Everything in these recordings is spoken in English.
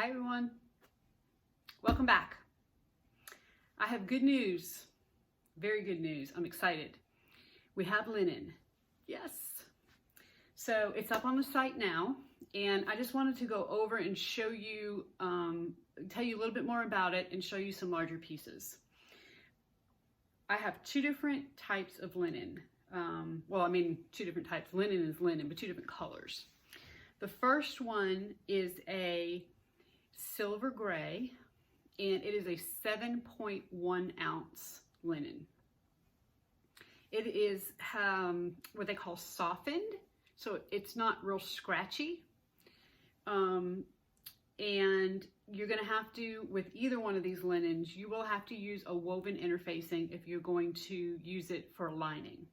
Hi everyone, welcome back. I have good news, very good news. I'm excited. We have linen, yes. So it's up on the site now, and I just wanted to go over and show you, tell you a little bit more about it and show you some larger pieces. I have two different types of linen. Two different types. Linen is linen, but two different colors. The first one is a silver gray, and it is a 7.1 ounce linen. It is what they call softened, so it's not real scratchy. And you're going to have to, with either one of these linens, you will have to use a woven interfacing if you're going to use it for lining.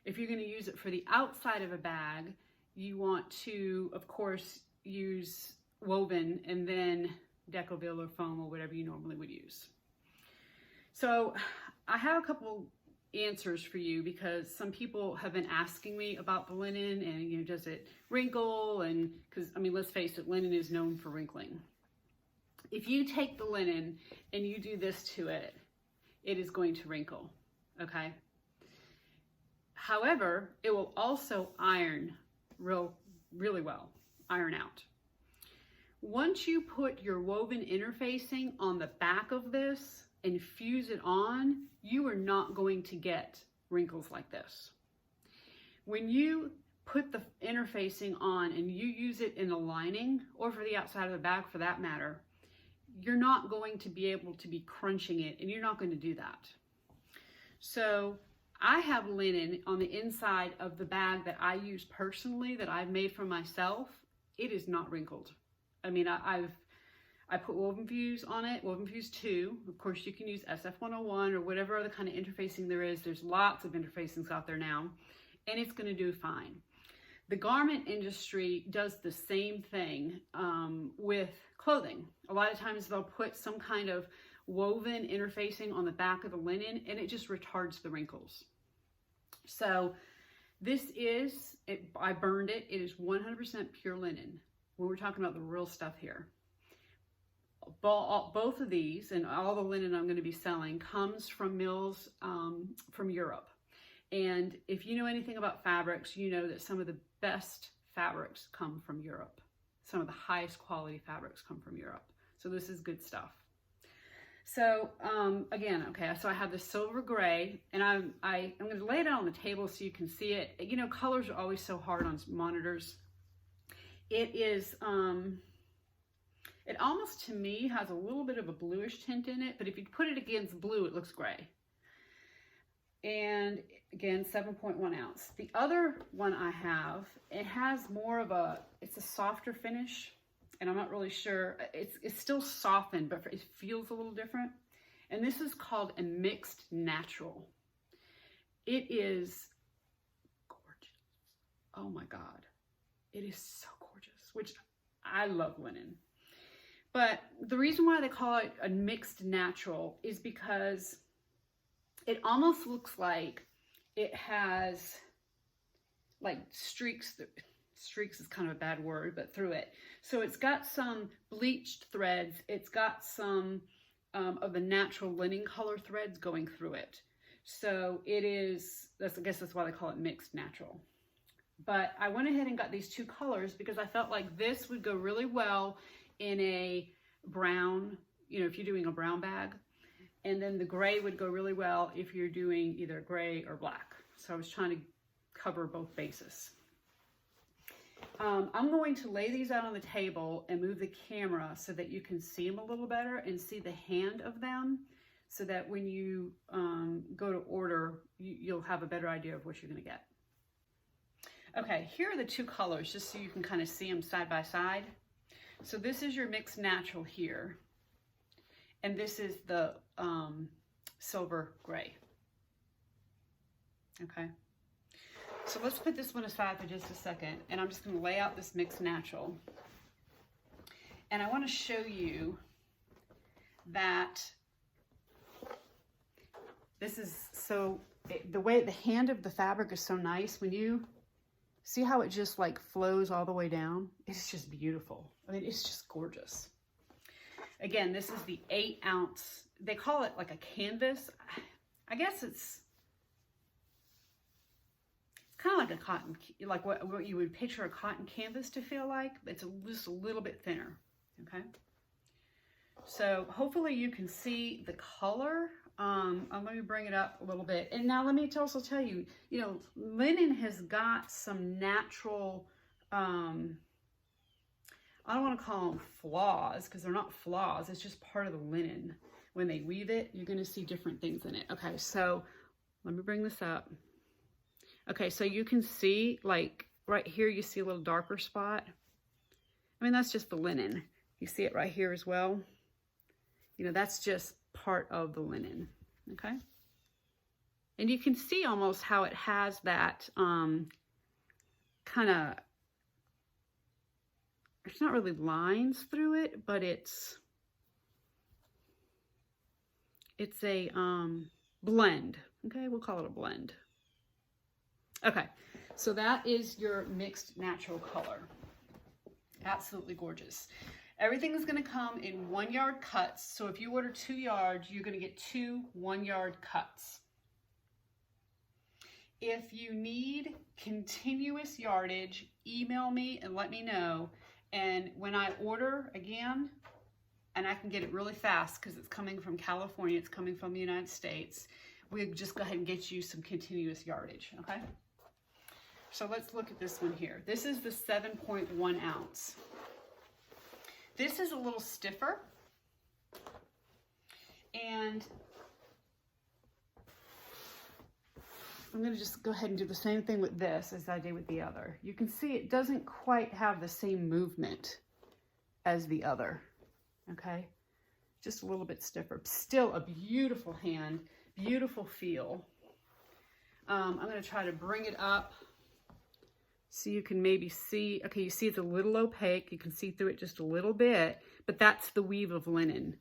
If you're going to use it for the outside of a bag, you want to, of course, use woven and then Decovil or foam or whatever you normally would use. So I have a couple answers for you because some people have been asking me about the linen and, does it wrinkle? And because, let's face it, linen is known for wrinkling. If you take the linen and you do this to it, it is going to wrinkle, okay? However, it will also iron really well, iron out. Once you put your woven interfacing on the back of this and fuse it on, you are not going to get wrinkles like this. When you put the interfacing on and you use it in the lining, or for the outside of the bag for that matter, you're not going to be able to be crunching it, and you're not going to do that. So I have linen on the inside of the bag that I use personally, that I've made for myself. It is not wrinkled. I put Woven Fuse on it, Woven Fuse 2. Of course, you can use SF101 or whatever other kind of interfacing there is. There's lots of interfacings out there now, and it's going to do fine. The garment industry does the same thing with clothing. A lot of times they'll put some kind of woven interfacing on the back of the linen, and it just retards the wrinkles. So this is, I burned it. It is 100% pure linen. When we're talking about the real stuff here. Both of these and all the linen I'm going to be selling comes from mills from Europe. And if you know anything about fabrics, you know that some of the best fabrics come from Europe. Some of the highest quality fabrics come from Europe. So this is good stuff. So again, okay, so I have the silver gray, and I'm going to lay it out on the table so you can see it. Colors are always so hard on monitors. It is, it almost to me has a little bit of a bluish tint in it, but if you put it against blue, it looks gray. And again, 7.1 ounce. The other one I have, it has more of it's a softer finish, and I'm not really sure. It's still softened, but it feels a little different. And this is called a mixed natural. It is gorgeous. Oh my God. It is so gorgeous, which I love linen. But the reason why they call it a mixed natural is because it almost looks like it has like streaks. Streaks is kind of a bad word, but through it. So it's got some bleached threads. It's got some of the natural linen color threads going through it. So it is, I guess that's why they call it mixed natural. But I went ahead and got these two colors because I felt like this would go really well in a brown, if you're doing a brown bag. And then the gray would go really well if you're doing either gray or black. So I was trying to cover both bases. I'm going to lay these out on the table and move the camera so that you can see them a little better and see the hand of them, so that when you go to order, you'll have a better idea of what you're going to get. Okay, here are the two colors, just so you can kind of see them side by side. So this is your mixed natural here, and this is the silver gray. Okay, so let's put this one aside for just a second, and I'm just going to lay out this mixed natural. And I want to show you that this is the way the hand of the fabric is so nice. When you see how it just like flows all the way down, it's just beautiful. It's just gorgeous. Again, this is the 8-ounce. They call it like a canvas. I guess it's kind of like a cotton, like what you would picture a cotton canvas to feel like. It's just a little bit thinner, okay? So hopefully you can see the color. Let me bring it up a little bit. And now let me also tell you, you know, linen has got some natural, I don't want to call them flaws, because they're not flaws. It's just part of the linen. When they weave it, you're going to see different things in it. Okay, so let me bring this up. Okay, so you can see, like, right here, you see a little darker spot. I mean, that's just the linen. You see it right here as well. You know, that's just part of the linen, okay? And you can see almost how it has that kind of, there's not really lines through it, but it's a blend, okay? We'll call it a blend. Okay, so that is your mixed natural color. Absolutely gorgeous. Everything is going to come in 1-yard cuts. So if you order 2 yards, you're going to get 2 1-yard cuts. If you need continuous yardage, email me and let me know. And when I order again, and I can get it really fast because it's coming from California, it's coming from the United States, we'll just go ahead and get you some continuous yardage, okay? So let's look at this one here. This is the 7.1 ounce. This is a little stiffer. And I'm going to just go ahead and do the same thing with this as I did with the other. You can see it doesn't quite have the same movement as the other, okay? Just a little bit stiffer. Still a beautiful hand, beautiful feel. I'm going to try to bring it up so you can maybe see. Okay, you see it's a little opaque. You can see through it just a little bit, but that's the weave of linen.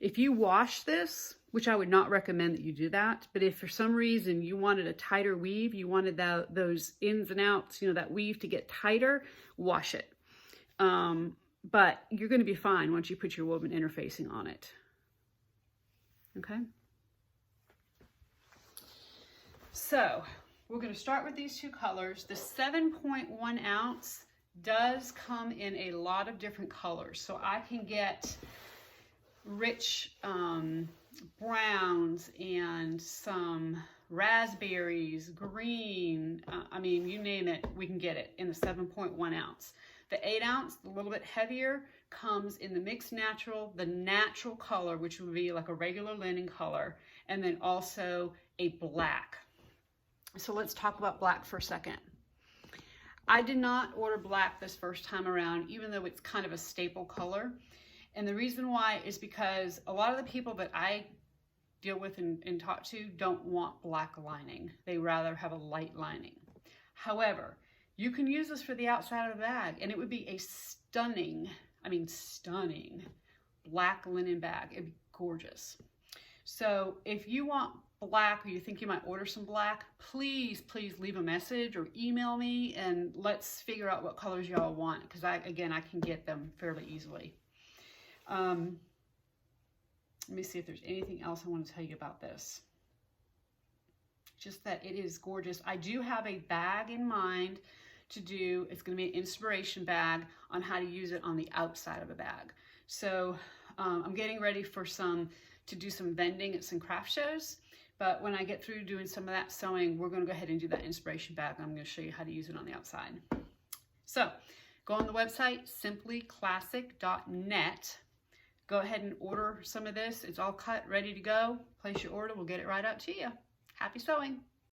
If you wash this, which I would not recommend that you do that, but if for some reason you wanted a tighter weave, you wanted those ins and outs, you know, that weave to get tighter, wash it. But you're going to be fine once you put your woven interfacing on it. Okay? So we're going to start with these 2 colors. The 7.1 ounce does come in a lot of different colors. So I can get rich browns and some raspberries, green, I mean, you name it, we can get it in the 7.1 ounce. The 8 ounce, a little bit heavier, comes in the mixed natural, the natural color, which would be like a regular linen color, and then also a black. So let's talk about black for a second. I did not order black this first time around, even though it's kind of a staple color. And the reason why is because a lot of the people that I deal with and talk to don't want black lining. They rather have a light lining. However, you can use this for the outside of the bag, and it would be a stunning, I mean stunning, black linen bag. It'd be gorgeous. So if you want black, or you think you might order some black, please leave a message or email me, and let's figure out what colors y'all want, because I can get them fairly easily. Let me see if there's anything else I want to tell you about this. Just that it is gorgeous. I do have a bag in mind to do. It's going to be an inspiration bag on how to use it on the outside of a bag. So I'm getting ready for to do some vending at some craft shows. But when I get through doing some of that sewing, we're going to go ahead and do that inspiration bag. I'm going to show you how to use it on the outside. So go on the website, simplyclassic.net. Go ahead and order some of this. It's all cut, ready to go. Place your order. We'll get it right out to you. Happy sewing.